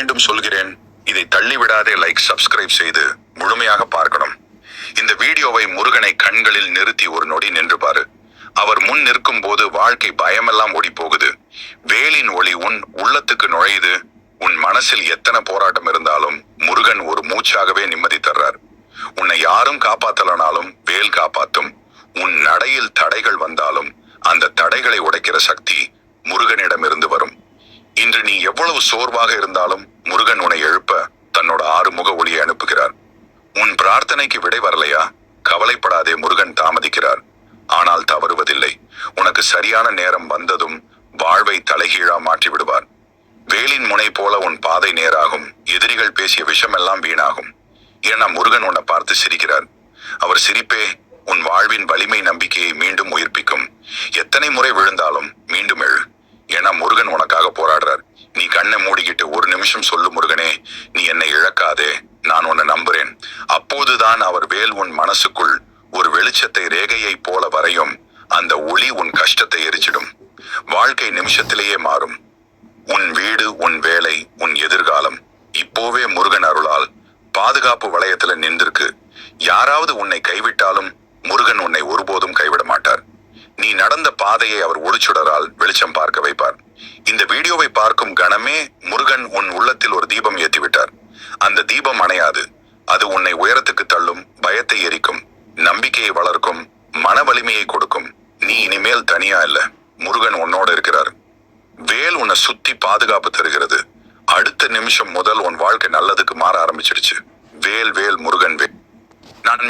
மீண்டும் சொல்கிறேன், இதை தள்ளிவிடாதே. லைக், சப்ஸ்கிரைப் செய்து முழுமையாக பார்க்கணும். இந்த வீடியோவை முருகனை கண்களில் நிறுத்தி ஒரு நொடி நின்று பாரு. அவர் முன் நிற்கும் போது வாழ்க்கை பயமெல்லாம் ஓடி போகுது. வேலின் ஒளி உன் உள்ளத்துக்கு நுழையுது. உன் மனசில் எத்தனை போராட்டம் இருந்தாலும் முருகன் ஒரு மூச்சாகவே நிம்மதி தர்றார். உன்னை யாரும் காப்பாத்தலனாலும் வேல் காப்பாத்தும். உன் நடையில் தடைகள் வந்தாலும் அந்த தடைகளை உடைக்கிற சக்தி முருகனிடமிருந்து வரும். இன்று நீ எவ்வளவு சோர்வாக இருந்தாலும் முருகன் உன்னை எழுப்ப தன்னோட ஆறுமுக ஒளியை அனுப்புகிறார். உன் பிரார்த்தனைக்கு விடை வரலையா? கவலைப்படாதே, முருகன் தாமதிக்கிறார், ஆனால் தவறுவதில்லை. உனக்கு சரியான நேரம் வந்ததும் வாழ்வை தலைகீழா மாற்றி விடுவார். வேலின் முனை போல உன் பாதை நேராகும். எதிரிகள் பேசிய விஷமெல்லாம் வீணாகும். ஏன்னா முருகன் உன்னை பார்த்து சிரிக்கிறார். அவர் சிரிப்பே உன் வாழ்வின் வலிமை நம்பிக்கையை மீண்டும் உயிர்ப்பிக்கும். எத்தனை முறை விழுந்தாலும் மீண்டும் எழு. ஏன்னா முருகன் உனக்காக போராடுறார். நீ கண்ணை மூடிக்கிட்டு ஒரு நிமிஷம் சொல்லு, முருகனே, நீ என்னை இழக்காதே, நான் உன்னை நம்புறேன். அப்போதுதான் அவர் வேல் உன் மனசுக்குள் ஒரு வெளிச்சத்தை ரேகையை போல வரையும். அந்த ஒளி உன் கஷ்டத்தை எரிச்சிடும். வாழ்க்கை நிமிஷத்திலேயே மாறும். உன் வீடு, உன் வேலை, உன் எதிர்காலம் இப்போவே முருகன் அருளால் பாதுகாப்பு வளையத்துல நின்றிருக்கு. யாராவது உன்னை கைவிட்டாலும் முருகன் உன்னை ஒருபோதும் கைவிட மாட்டார். நீ நடந்த பாதையை அவர் ஒளிச்சுடரால் வெளிச்சம் பார்க்க வைப்பார். இந்த வீடியோவை பார்க்கும் கணமே முருகன் உன் உள்ளத்தில் ஒரு தீபம் ஏற்றிவிட்டார். அந்த தீபம் அணையாது. அது உன்னை உயரத்துக்கு தள்ளும், பயத்தை எரிக்கும், நம்பிக்கையை வளர்க்கும், மன வலிமையை கொடுக்கும். நீ இனிமேல் தனியா இல்ல, முருகன் உன்னோட இருக்கிறார். வேல் உன்னை சுத்தி பாதுகாப்பு தருகிறது. அடுத்த நிமிஷம் முதல் உன் வாழ்க்கை நல்லதுக்கு மாற ஆரம்பிச்சிடுச்சு. வேல் வேல் முருகன் வேல். நான்